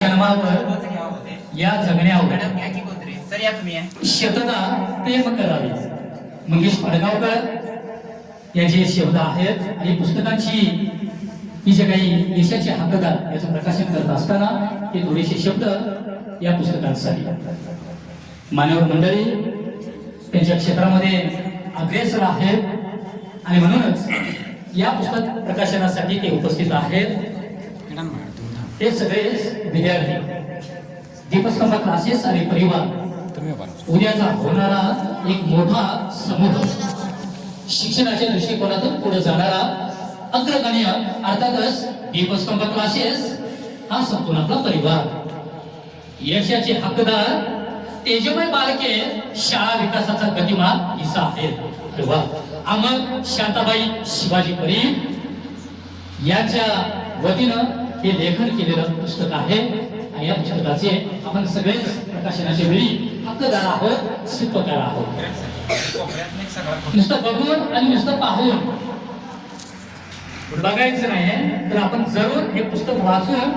जन्मावर या जगण्यावर सर या तुम्ही शतदा प्रेम करावे. मंगेश पाडगावकर यांचे शब्द आहेत आणि पुस्तकांची ही जे काही यशाचे हक्कदार याचं प्रकाशन करत असताना हे थोडेसे शब्द या पुस्तकांसाठी. मान्यवर मंडळी त्यांच्या क्षेत्रामध्ये अग्रेसर आहेत आणि म्हणूनच या पुस्तक प्रकाशनासाठी ते उपस्थित आहेत. हे सगळेच विद्यार्थी दीपस्तंभ क्लासेस आणि परिवार उद्याचा होणारा एक मोठा समूह शिक्षणाच्या दृष्टिकोनातून पुढे जाणारा अग्रगण्य अर्थातच दीपस्तंभ क्लासेस हा संपूर्ण आपला परिवार. यशाचे हकदार तेजमय बालके शाळा विकासाचा गतिमान हिस्सा आहेत. अमर शांताबाई शिवाजी परीख यांच्या वतीनं हे लेखन केलेलं पुस्तक आहे आणि या पुस्तकाचे आपण सगळेच प्रकाशनाच्या वेळी हक्कदार आहोत, शिल्पकार आहोत. नुसतं बघून आणि नुसतं पाहून बघायचं नाही तर आपण जरूर हे पुस्तक वाचून